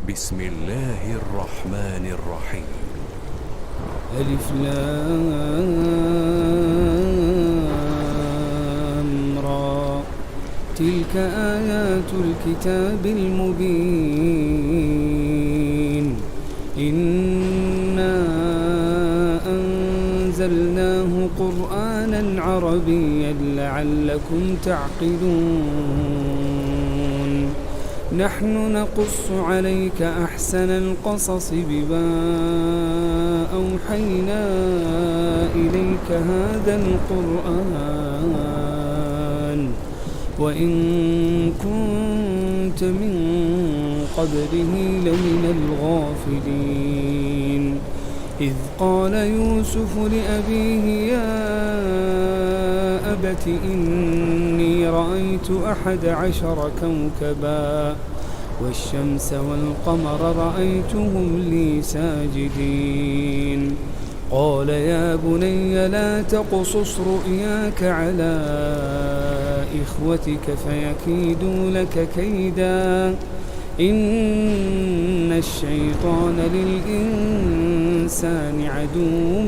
بسم الله الرحمن الرحيم. ألف لام را. تلك آيات الكتاب المبين. إنا أنزلناه قرآنا عربيا لعلكم تعقلون. نحن نقص عليك أحسن القصص بما أوحينا إليك هذا القرآن وإن كنت من قبله لمن الغافلين. إذ قال يوسف لأبيه يا أبت إني رأيت 11 كوكبا والشمس والقمر رأيتهم لي ساجدين. قال يا بني لا تقصص رؤياك على إخوتك فيكيدوا لك كيدا إن الشيطان للإنسان عدو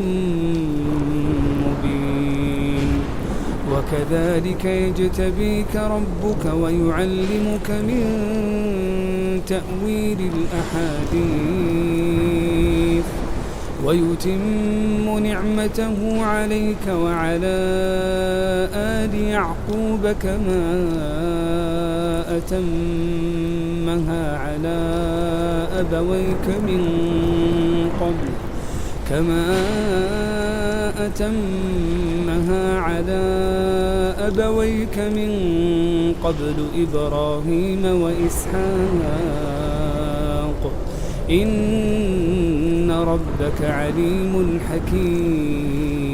مبين. وكذلك يجتبيك ربك ويعلمك من تأويل الأحاديث ويتم نعمته عليك وعلى آل يعقوب كما أتمها على أبويك من قبل إبراهيم وإسحاق إن ربك عليم حكيم.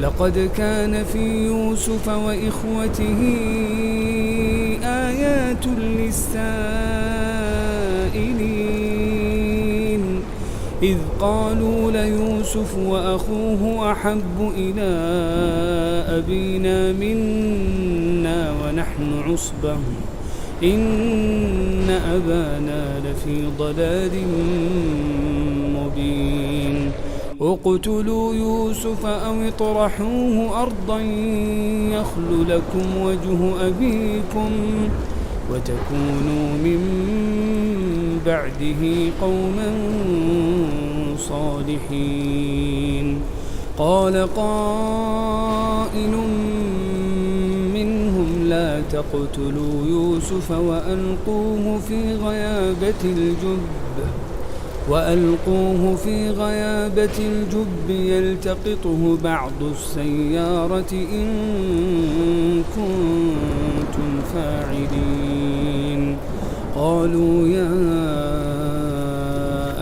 لقد كان في يوسف وإخوته آيات للسائلين إذ قالوا ليوسف وأخوه أحب إلى أبينا منا ونحن عصبة إن أبانا لفي ضلال مبين. اقتلوا يوسف أو اطرحوه أرضا يخل لكم وجه أبيكم وتكونوا من بعده قوما صالحين. قال قائل منهم لا تقتلوا يوسف وألقوه في غيابة الجب يلتقطه بعض السيارة إن كنتم فاعلين. قالوا يا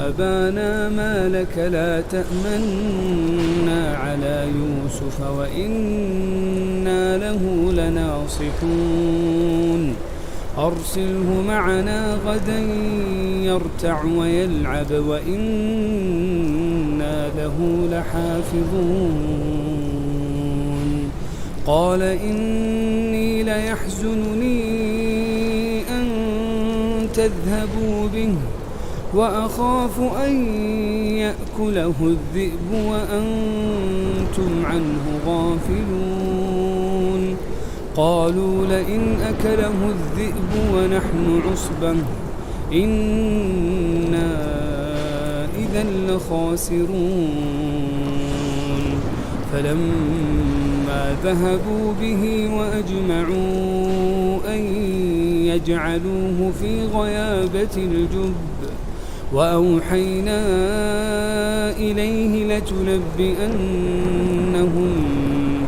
أبانا ما لك لا تأمنا على يوسف وإنا له لناصحون. أرسله معنا غدا يرتع ويلعب وإنا له لحافظون. قال إني ليحزنني أن تذهبوا به وأخاف أن يأكله الذئب وأنتم عنه غافلون. قالوا لئن أكله الذئب ونحن عصبة إنا إذا لخاسرون. فلما ذهبوا به وأجمعوا أن يجعلوه في غيابة الجب وأوحينا إليه لتنبئنهم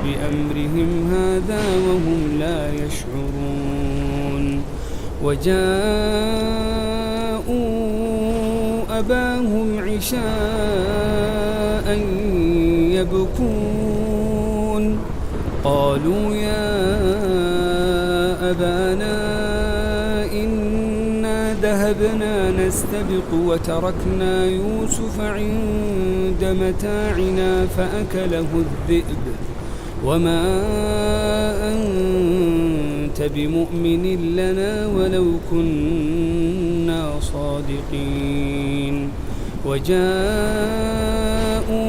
بأمرهم هذا وهم لا يشعرون. وجاءوا أباهم عشاء يبكون. قالوا يا أبانا إنا ذهبنا نستبق وتركنا يوسف عند متاعنا فأكله الذئب وما أنت بمؤمن لنا ولو كنا صادقين. الصادقين وجاءوا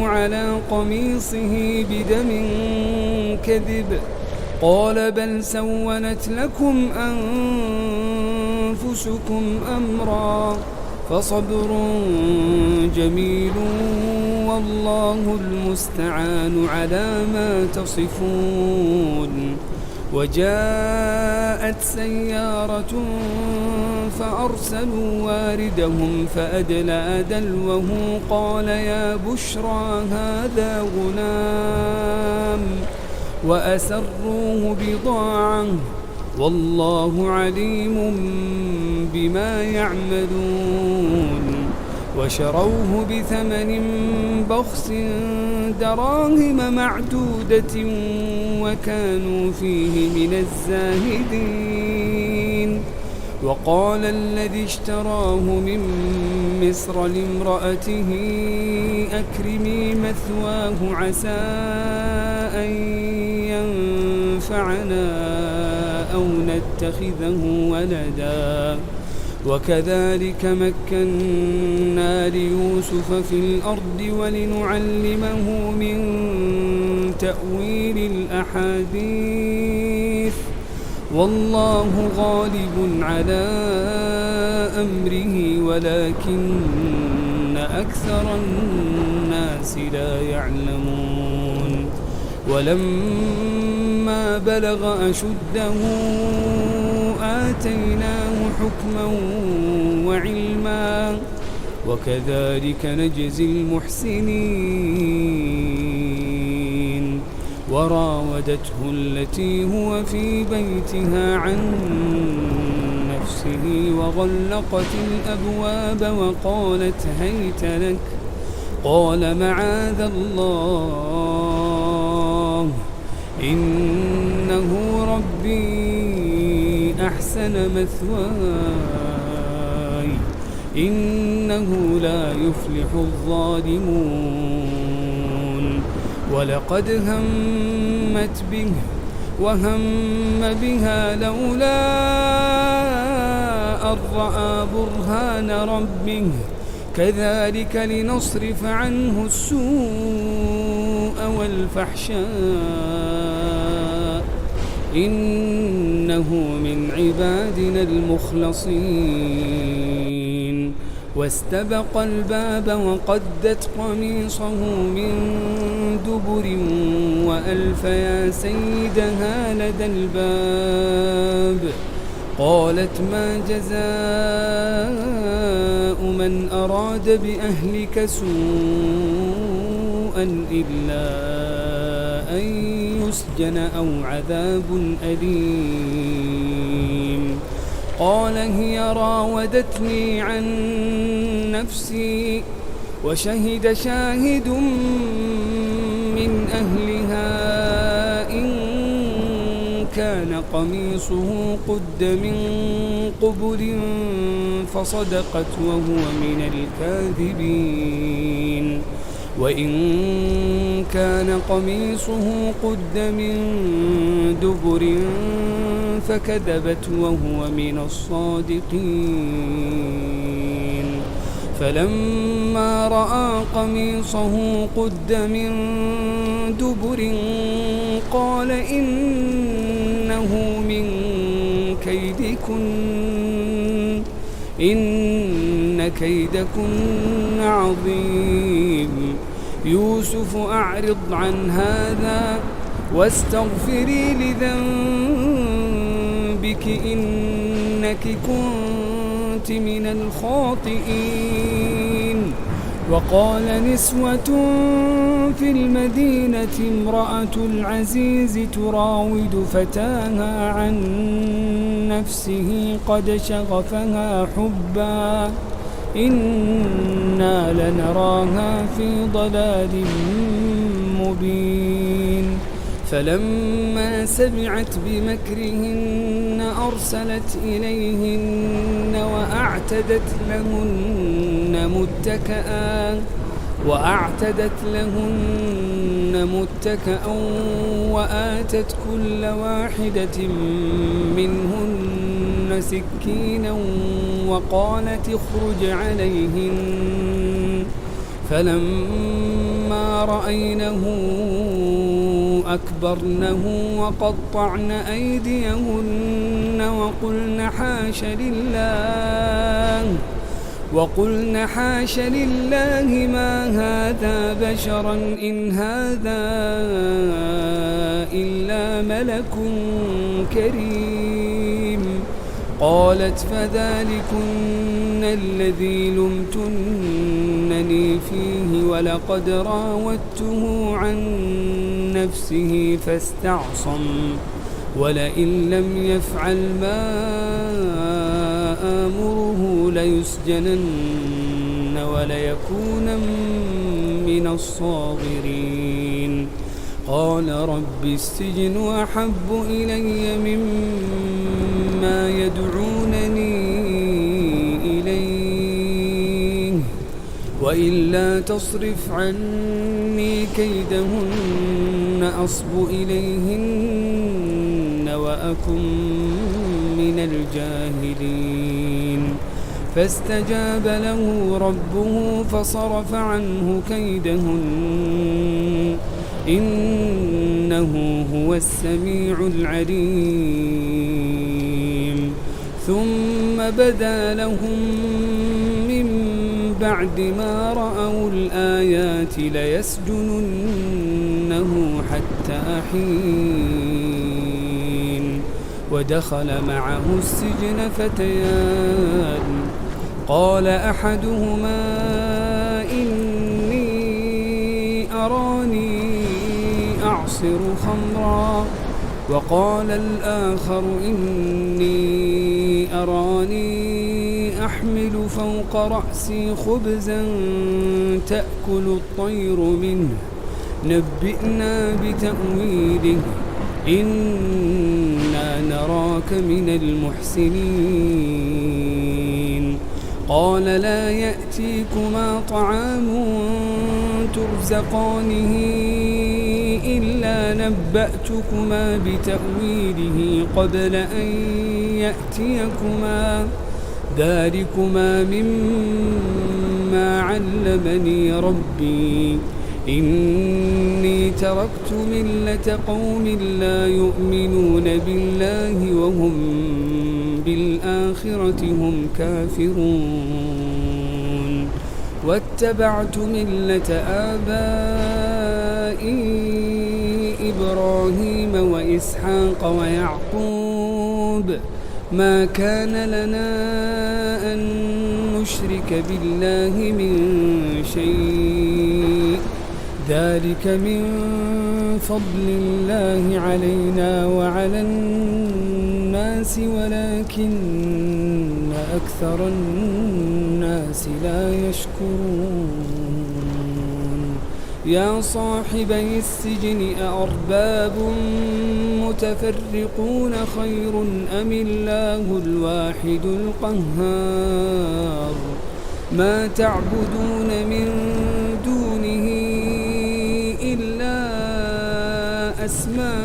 على قميصه بدم كذب قال بل سولت لكم أنفسكم أمرا فصبر جميل والله المستعان على ما تصفون وجاءت سيارة فأرسلوا واردهم فأدلى دلوه قال يا بشرى هذا غلام وأسروه بضاعة والله عليم بما يعملون وشروه بثمن بخس دراهم معدودة وكانوا فيه من الزاهدين وقال الذي اشتراه من مصر لامرأته أكرمي مثواه عسى أن ينفعنا أو نتخذه ولدا وكذلك مكنا ليوسف في الأرض ولنعلمه من تأويل الأحاديث والله غالب على أمره ولكن أكثر الناس لا يعلمون ولما بلغ أشده آتيناه حكما وعلما وكذلك نجزي المحسنين وراودته التي هو في بيتها عن نفسه وغلقت الأبواب وقالت هيت لك قال معاذ الله إنه ربي أحسن مثواي إنه لا يفلح الظالمون ولقد همت به وهم بها لولا أن رأى برهان ربه كذلك لنصرف عنه السوء والفحشاء إنه من عبادنا المخلصين واستبق الباب وقدت قميصه من دبر وألف يا سيدها لدى الباب قالت ما جزاء من أراد بأهلك سوءا إلا أن يسجن أو عذاب أليم قال هي راودتني عن نفسي وشهد شاهد من أهلها إن كان قميصه قد من قبل فصدقت وهو من الكاذبين وإن كان قميصه قد من دبر فكذبت وهو من الصادقين فلما رأى قميصه قد من دبر قال إنه من كيدكن إن كيدكن عظيم يوسف أعرض عن هذا واستغفري لذنبك إنك كنت من الخاطئين وقال نسوة في المدينة امرأة العزيز تراود فتاها عن نفسه قد شغفها حبا إنا لنراها في ضلال مبين فلما سمعت بمكرهن أرسلت إليهن وأعتدت لهن متكأ وآتت كل واحدة منهن معهن سكينا وقالت اخرج عليهن فلما رأينه أكبرنه وقطعن أيديهن وقلن حاش لله ما هذا بشرا إن هذا إلا ملك كريم. قالت فذلكن الذي لمتنني فيه ولقد راودته عن نفسه فاستعصم ولئن لم يفعل ما آمره ليسجنن وليكونن من الصاغرين. قال رب السجن أحب إلي مما يدعونني إليه وإلا تصرف عني كيدهن أصب إليهن وأكن من الجاهلين. فاستجاب له ربه فصرف عنه كيدهن إنه هو السميع العليم. ثم بدا لهم من بعد ما رأوا الآيات ليسجننه حتى حين. ودخل معه السجن فتيان قال أحدهما إني أراني أعصر خمرا وقال الآخر إني أراني أحمل فوق رأسي خبزا تأكل الطير منه نبئنا بتأويله إنا نراك من المحسنين. قال لا يأتيكما طعام ترزقانه إلا نبأتكما بتأويله قبل أن يأتيكما ذلكما مما علمني ربي إني تركت ملة قوم لا يؤمنون بالله وهم بالآخرة هم كافرون. واتبعت ملة آبائي إبراهيم وإسحاق ويعقوب ما كان لنا أن نشرك بالله من شيء ذلك من فضل الله علينا وعلى الناس ولكن أكثر الناس لا يشكرون. يا صاحبي السجن أأرباب متفرقون خير أم الله الواحد القهار. ما تعبدون من دونه إلا أسماء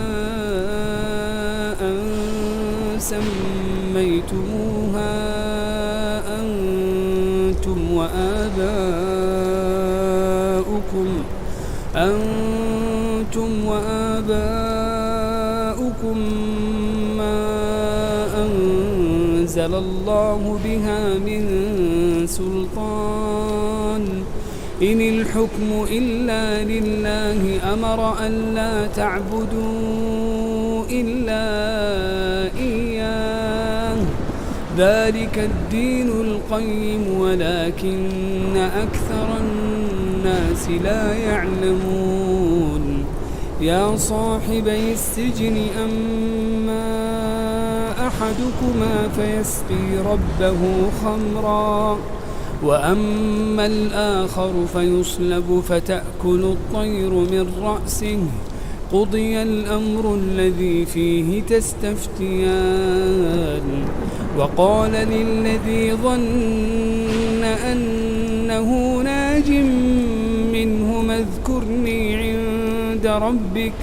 سميتموها أنتم وآباؤكم ما أنزل الله بها من سلطان إن الحكم إلا لله أمر ألا تعبدوا إلا إياه ذلك الدين القيم ولكن أكثر الناس لا يعلمون. يا صاحبي السجن أما أحدكما فيسقي ربه خمرا وأما الآخر فيصلب فتأكل الطير من رأسه قضي الأمر الذي فيه تستفتيان. وقال للذي ظن أنه ناج منهما اذكرني عند ربك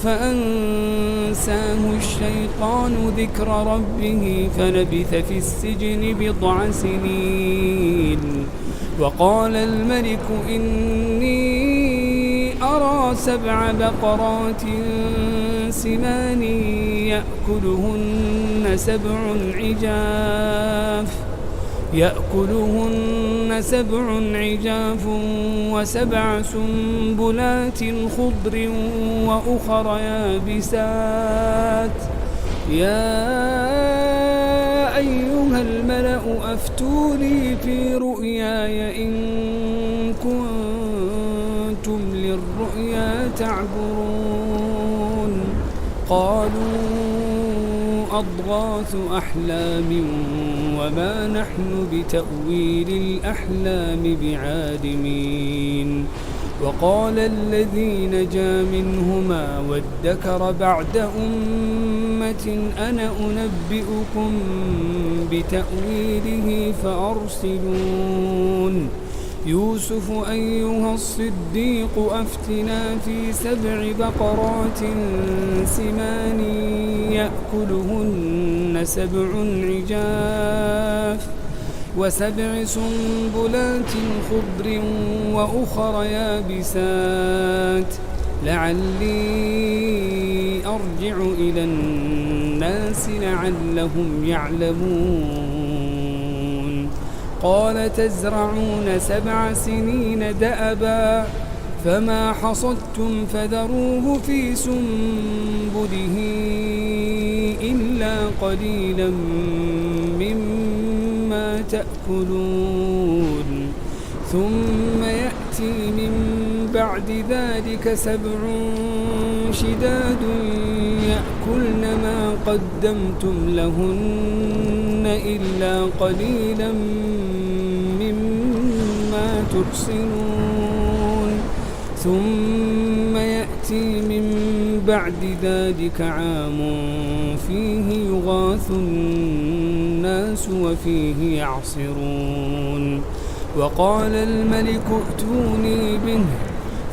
فأنساه الشيطان ذكر ربه فلبث في السجن بضع سنين. وقال الملك إني أرى 7 بقرات سمان يأكلهن 7 عجاف و7 سنبلات خضر وأخر يابسات. يا أيها الملأ أفتوني في رؤياي إن كنتم للرؤيا تعبرون. قالوا أضغاث أحلام وما نحن بتأويل الأحلام بعالمين. وقال الذي نجا منهما وادكر بعد أمة أنا أنبئكم بتأويله فأرسلون. يوسف أيها الصديق أفتنا في 7 بقرات سمان يأكلهن 7 عجاف و7 سنبلات خضر وأخر يابسات لعلي أرجع إلى الناس لعلهم يعلمون. قال تزرعون 7 سنين دأبا فما حصدتم فذروه في سنبله إلا قليلا مما تأكلون. ثم يأتي من بعد ذلك 7 شداد يأكلن ما قدمتم لهن إلا قليلا مما تحصنون. ثم يأتي من بعد ذلك عام فيه يغاث الناس وفيه يعصرون. وقال الملك ائتوني به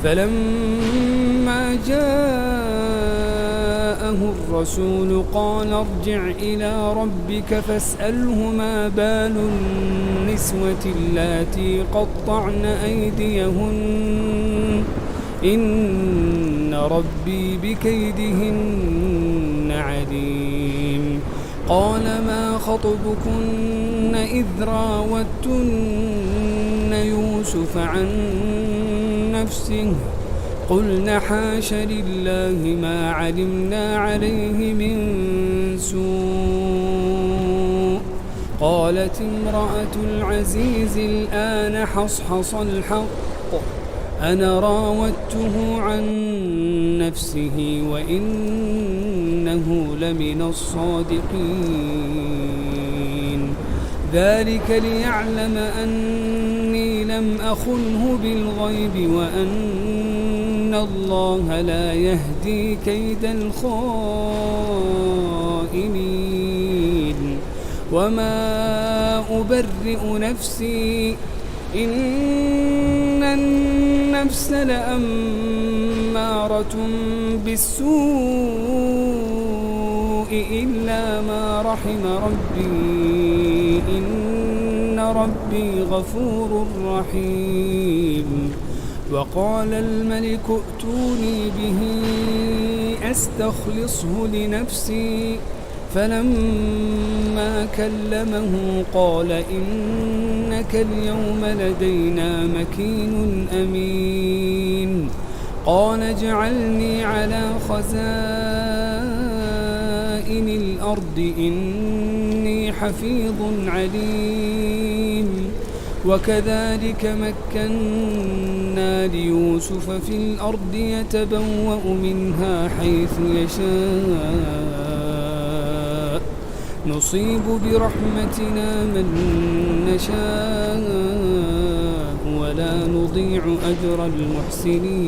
فلما جاءه الرسول قال ارجع إلى ربك فاسأله ما بال النسوة اللاتي قطعن أيديهن إن ربي بكيدهن عليم. قال ما خطبكن إذ راوتن يوسف عن نفسه قلن حاش لله ما علمنا عليه من سوء. قالت امرأة العزيز الآن حصحص الحق أنا راودته عن نفسه وإنه لمن الصادقين. ذلك ليعلم أني لم أخنه بالغيب وأن الله لا يهدي كيد الخائنين. وما أبرئ نفسي إن النفس لأمارة بالسوء إلا ما رحم ربي إن ربي غفور رحيم. وقال الملك ائتوني به أستخلصه لنفسي فلما كلمه قال إنك اليوم لدينا مكين أمين. قال اجعلني على خزائن الأرض إني حفيظ عليم. وكذلك مكنا ليوسف في الأرض يتبوأ منها حيث يشاء نصيب برحمتنا من نشاء ولا نضيع أجر المحسنين.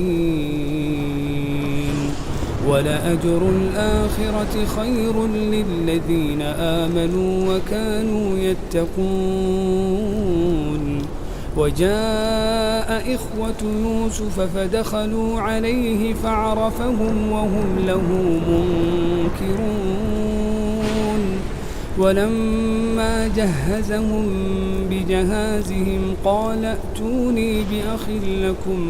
ولأجر الآخرة خير للذين آمنوا وكانوا يتقون. وجاء إخوة يوسف فدخلوا عليه فعرفهم وهم له منكرون ولما جهزهم بجهازهم قال ائتوني بأخ لكم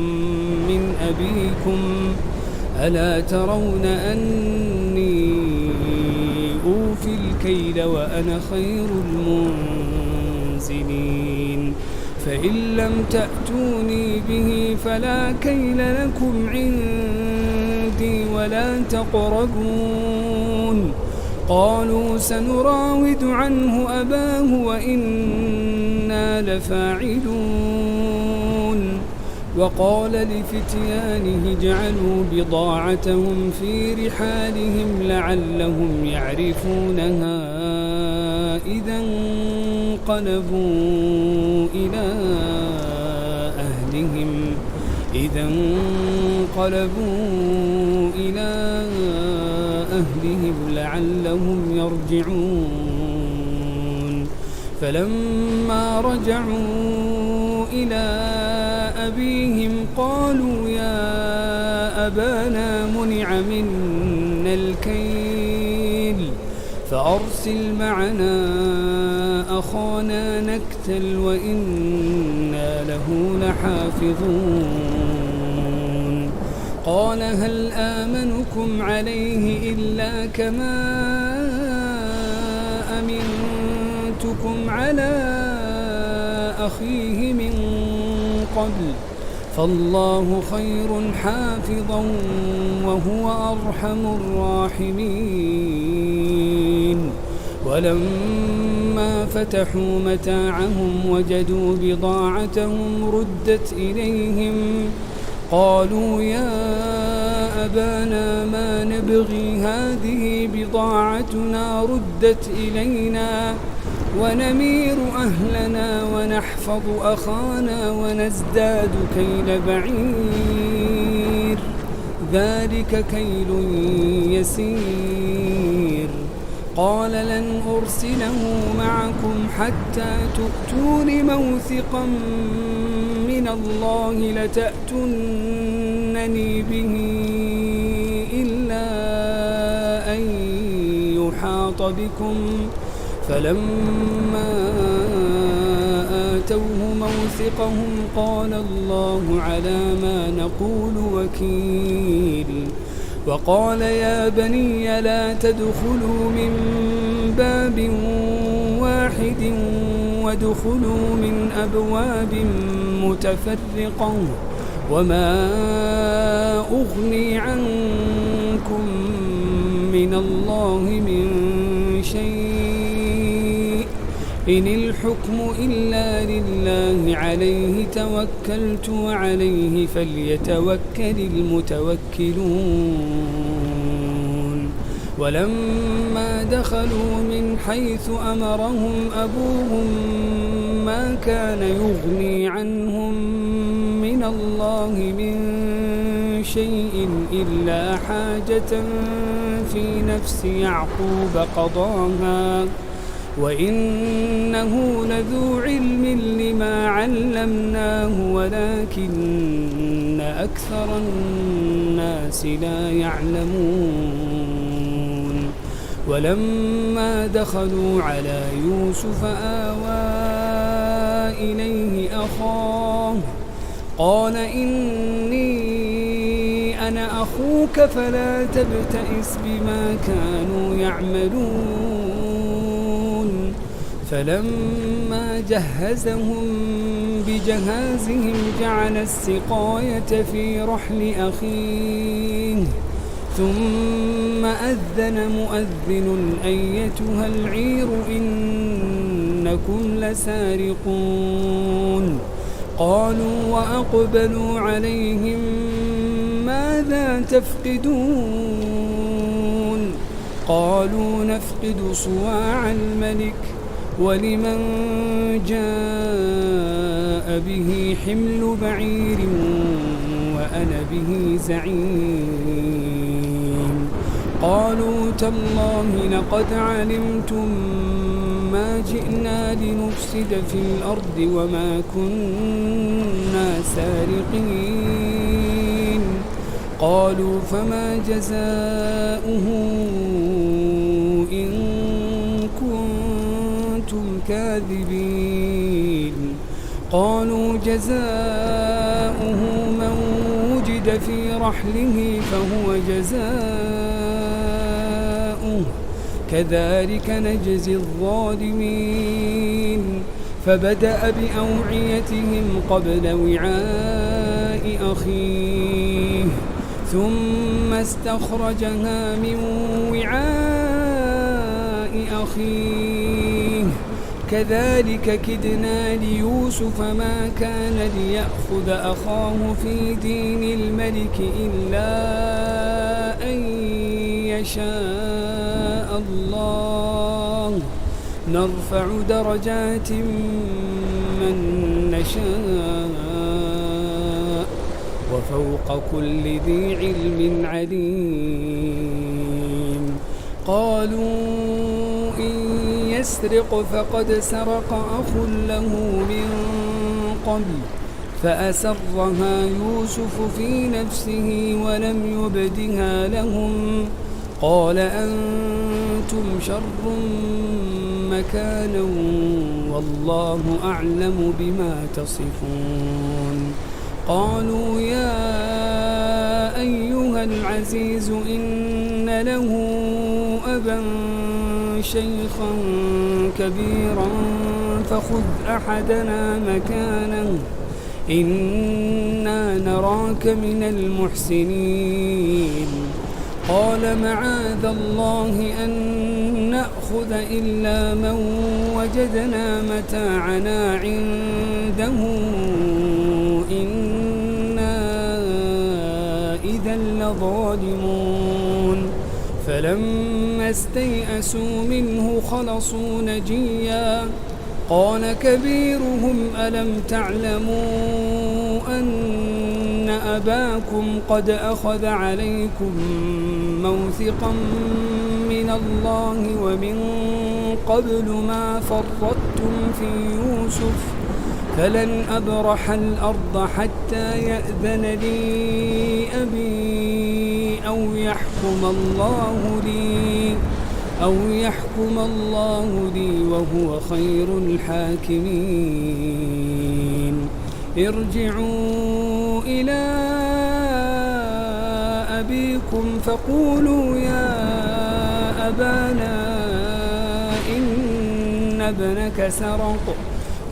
من أبيكم ألا ترون أني أوفي الكيل وأنا خير المنزلين فإن لم تأتوني به فلا كيل لكم عندي ولا تقربون قالوا سنراود عنه أباه وإنا لفاعلون وقال لفتيانه اجعلوا بضاعتهم في رحالهم لعلهم يعرفونها إذا انقلبوا إلى أهلهم لعلهم يرجعون فلما رجعوا إلى أبيهم قالوا يا أبانا منع منا الكيل فأرسل معنا أخانا نكتل وإنا له لحافظون قال هل آمنكم عليه إلا كما أمنتكم على أخيه من قبل فالله خير حافظا وهو أرحم الراحمين ولما فتحوا متاعهم وجدوا بضاعتهم ردت إليهم قالوا يا أبانا ما نبغي هذه بضاعتنا ردت إلينا ونمير أهلنا ونحفظ أخانا ونزداد كيل بعير ذلك كيل يسير قال لن أرسله معكم حتى تؤتون موثقا من الله لتأتونني به إلا أن يحاط بكم فلما آتوه موثقهم قال الله على ما نقول وكيل وقال يا بني لا تدخلوا من باب واحد وادخلوا من أبواب متفرقة وما أغني عنكم من الله من شيء إن الحكم إلا لله عليه توكلت وعليه فليتوكل المتوكلون ولما دخلوا من حيث أمرهم أبوهم ما كان يغني عنهم من الله من شيء إلا حاجة في نفس يعقوب قضاها وإنه لذو علم لما علمناه ولكن أكثر الناس لا يعلمون ولما دخلوا على يوسف آوى إليه أخاه قال إني أنا أخوك فلا تبتئس بما كانوا يعملون فلما جهزهم بجهازهم جعل السقاية في رحل أخيه ثم أذن مؤذن أيتها العير إنكم لسارقون قالوا وأقبلوا عليهم ماذا تفقدون قالوا نفقد صواع الملك ولمن جاء به حمل بعير وأنا به زعيم قالوا تالله لقد علمتم ما جئنا لنفسد في الأرض وما كنا سارقين. قالوا فما جزاؤه إن كنتم كاذبين. قالوا جزاؤه من وجد في رحله فهو جزاؤه كذلك نجزي الظالمين. فبدأ بأوعيتهم قبل وعاء أخيه ثم استخرجها من وعاء أخيه كذلك كدنا ليوسف ما كان ليأخذ أخاه في دين الملك إلا أن يشاء الله نرفع درجات من نشاء وفوق كل ذي علم عليم. قالوا إن يسرق فقد سرق أخ له من قبل فأسرها يوسف في نفسه ولم يبدها لهم. قال أنتم شر مكانا والله أعلم بما تصفون. قالوا يا أيها العزيز إن له أبا شيخا كبيرا فخذ أحدنا مكانه إنا نراك من المحسنين. قال معاذ الله أن نأخذ إلا من وجدنا متاعنا عنده إنا إذا لظالمون. فلما استيئسوا منه خلصوا نجيا. قال كبيرهم ألم تعلموا أن أباكم قد أخذ عليكم موثقا من الله ومن قبل ما فرطتم في يوسف فلن أبرح الأرض حتى يأذن لي أبي أو يحكم الله لي وهو خير الحاكمين. ارجعوا إلى أبيكم فقولوا يا أبانا إن ابنك سرق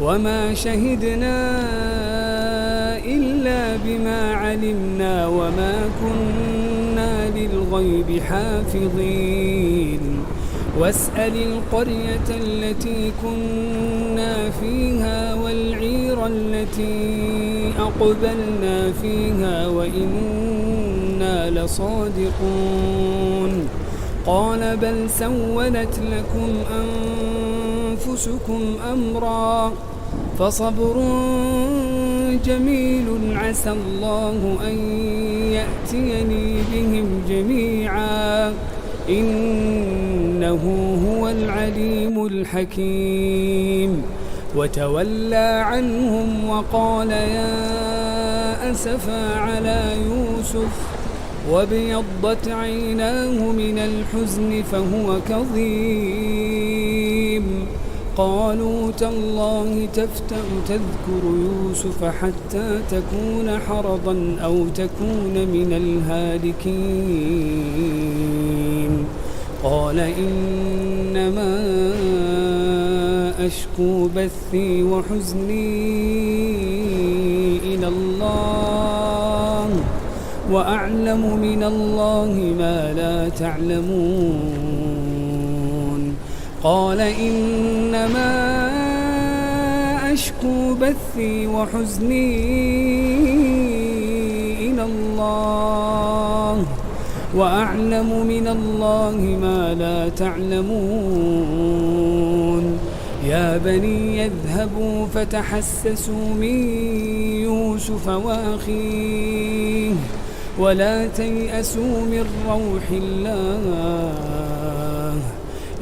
وما شهدنا إلا بما علمنا وما كنا للغيب حافظين. واسأل القرية التي كنا فيها والعير التي أقبلنا فيها وإنا لصادقون. قال بل سولت لكم أنفسكم أمرا فصبر جميل عسى الله أن يأتيني بهم جميعا إنه هو العليم الحكيم. وتولى عنهم وقال يا أسفا على يوسف وابيضت عيناه من الحزن فهو كظيم. قالوا تالله تفتأ تذكر يوسف حتى تكون حرضا أو تكون من الهالكين. قال إنما أشكو بثي وحزني إلى الله وأعلم من الله ما لا تعلمون. قال إنما أشكو بثي وحزني إلى الله وأعلم من الله ما لا تعلمون. يا بني يذهبوا فتحسسوا من يوسف ولا تيأسوا من روح الله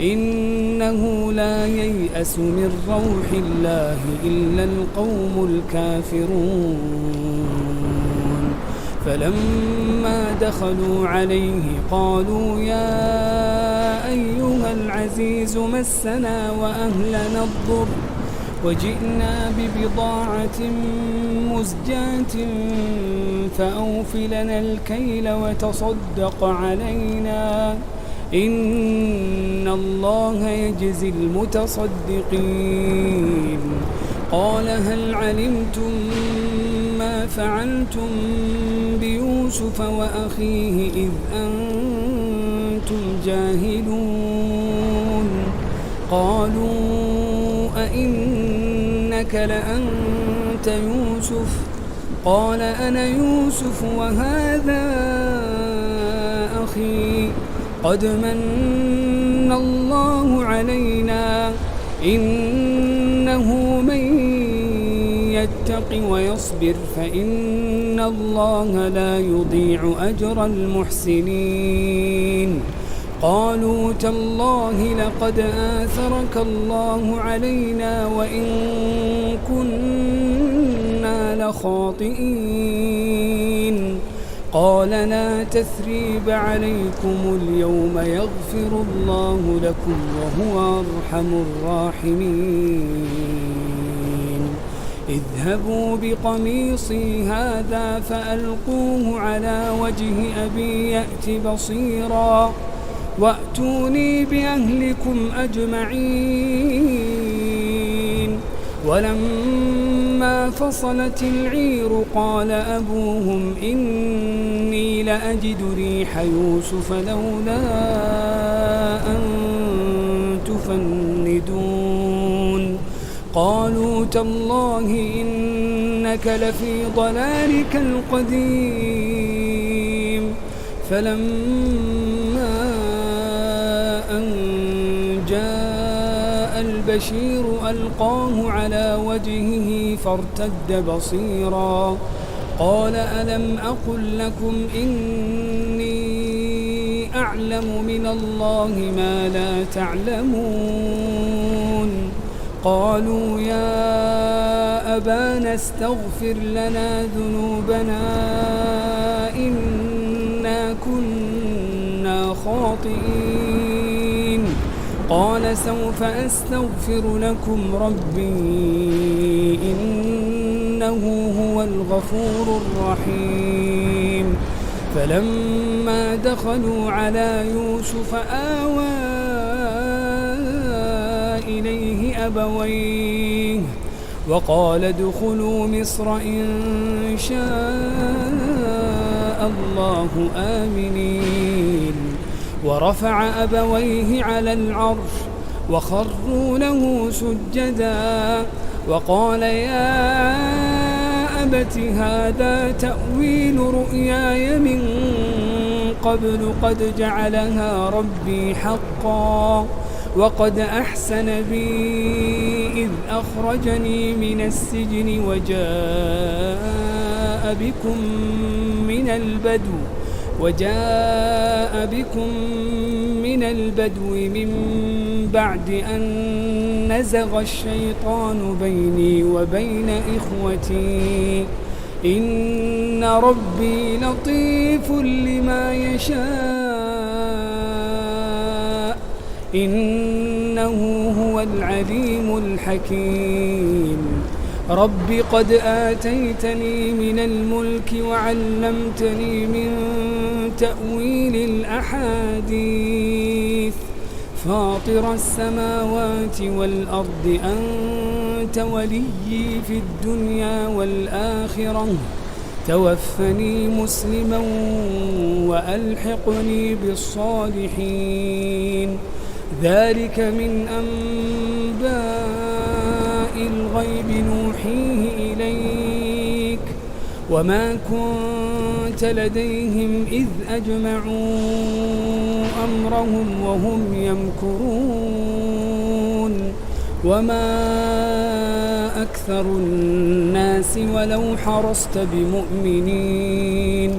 إنه لا ييأس من روح الله إلا القوم الكافرون فلما دخلوا عليه قالوا يا أيها العزيز مسنا وأهلنا الضر وجئنا ببضاعة مزجاة فأوف لنا الكيل وتصدق علينا إن الله يجزي المتصدقين قال هل علمتم ما فعلتم بيوسف وأخيه إذ أنتم جاهلون قالوا أئنك لأنت يوسف قال أنا يوسف وهذا أخي قد من الله علينا إنه من يتق ويصبر فإن الله لا يضيع أجر المحسنين قالوا تالله لقد آثرك الله علينا وإن كنا لخاطئين قال لا تثريب عليكم اليوم يغفر الله لكم وهو أرحم الراحمين اذهبوا بقميصي هذا فألقوه على وجه أبي يأت بصيرا وأتوني بأهلكم أجمعين ولما فصلت العير قال أبوهم إني لأجد ريح يوسف لولا أن تفندون قالوا تالله إنك لفي ضلالك القديم فلما أن جاء البشير ألقاه على وجهه فارتد بصيرا قال ألم أقل لكم إني أعلم من الله ما لا تعلمون قالوا يا أبانا استغفر لنا ذنوبنا إنا كنا خاطئين قال سوف أستغفر لكم ربي إنه هو الغفور الرحيم فلما دخلوا على يوسف آوى إليه أبويه وقال ادخلوا مصر إن شاء الله آمنين ورفع أبويه على العرش وخروا له سجدا وقال يا أبت هذا تأويل رؤياي من قبل قد جعلها ربي حقا وقد أحسن بي إذ أخرجني من السجن وجاء بكم من البدو من بعد أن نزغ الشيطان بيني وبين إخوتي إن ربي لطيف لما يشاء إنه هو العليم الحكيم رب قد آتيتني من الملك وعلمتني من تأويل الأحاديث فاطر السماوات والأرض أنت وليي في الدنيا والآخرة توفني مسلما وألحقني بالصالحين ذلك من أنباء الغيب نوحيه إليك وما كنت لديهم إذ أجمعوا أمرهم وهم يمكرون وما أكثر الناس ولو حرصت بمؤمنين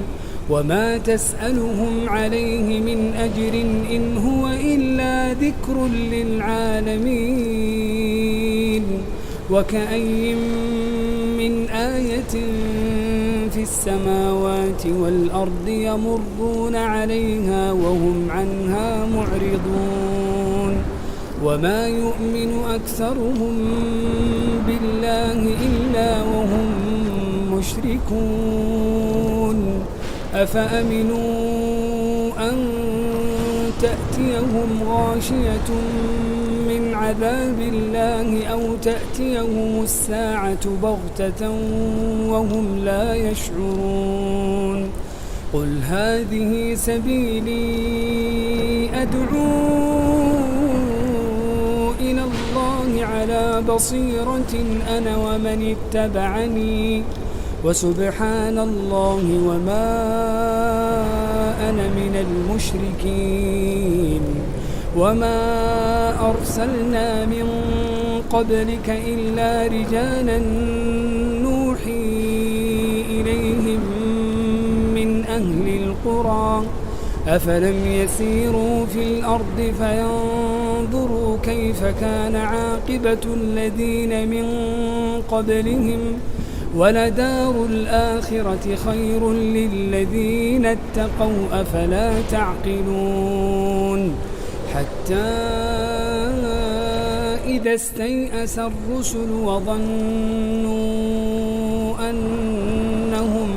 وما تسألهم عليه من أجر إن هو إلا ذكر للعالمين وكأي من آية في السماوات والأرض يمرون عليها وهم عنها معرضون وما يؤمن أكثرهم بالله إلا وهم مشركون أفأمنوا أن تأتيهم غاشية من عذاب الله أو تأتيهم الساعة بغتة وهم لا يشعرون قل هذه سبيلي أدعو إلى الله على بصيرة أنا ومن اتبعني وسبحان الله وما أنا من المشركين وما أرسلنا من قبلك إلا رجالا نوحي إليهم من أهل القرى أفلم يسيروا في الأرض فينظروا كيف كان عاقبة الذين من قبلهم ولدار الآخرة خير للذين اتقوا أفلا تعقلون حتى إذا استيأس الرسل وظنوا أنهم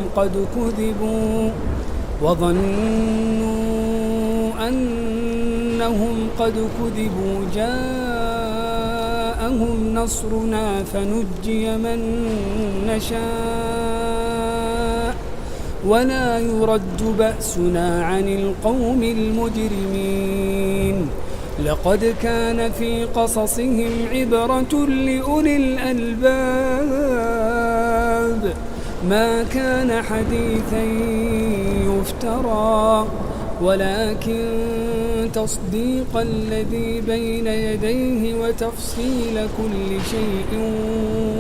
قد كذبوا جاءهم نصرنا فنجي من نشاء ولا يرد بأسنا عن القوم المجرمين لقد كان في قصصهم عبرة لأولي الألباب ما كان حديثا يفترى ولكن تصديق الذي بين يديه وتفصيل كل شيء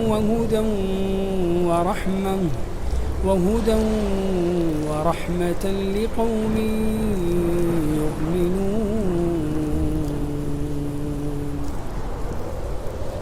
وهدى ورحمة لقوم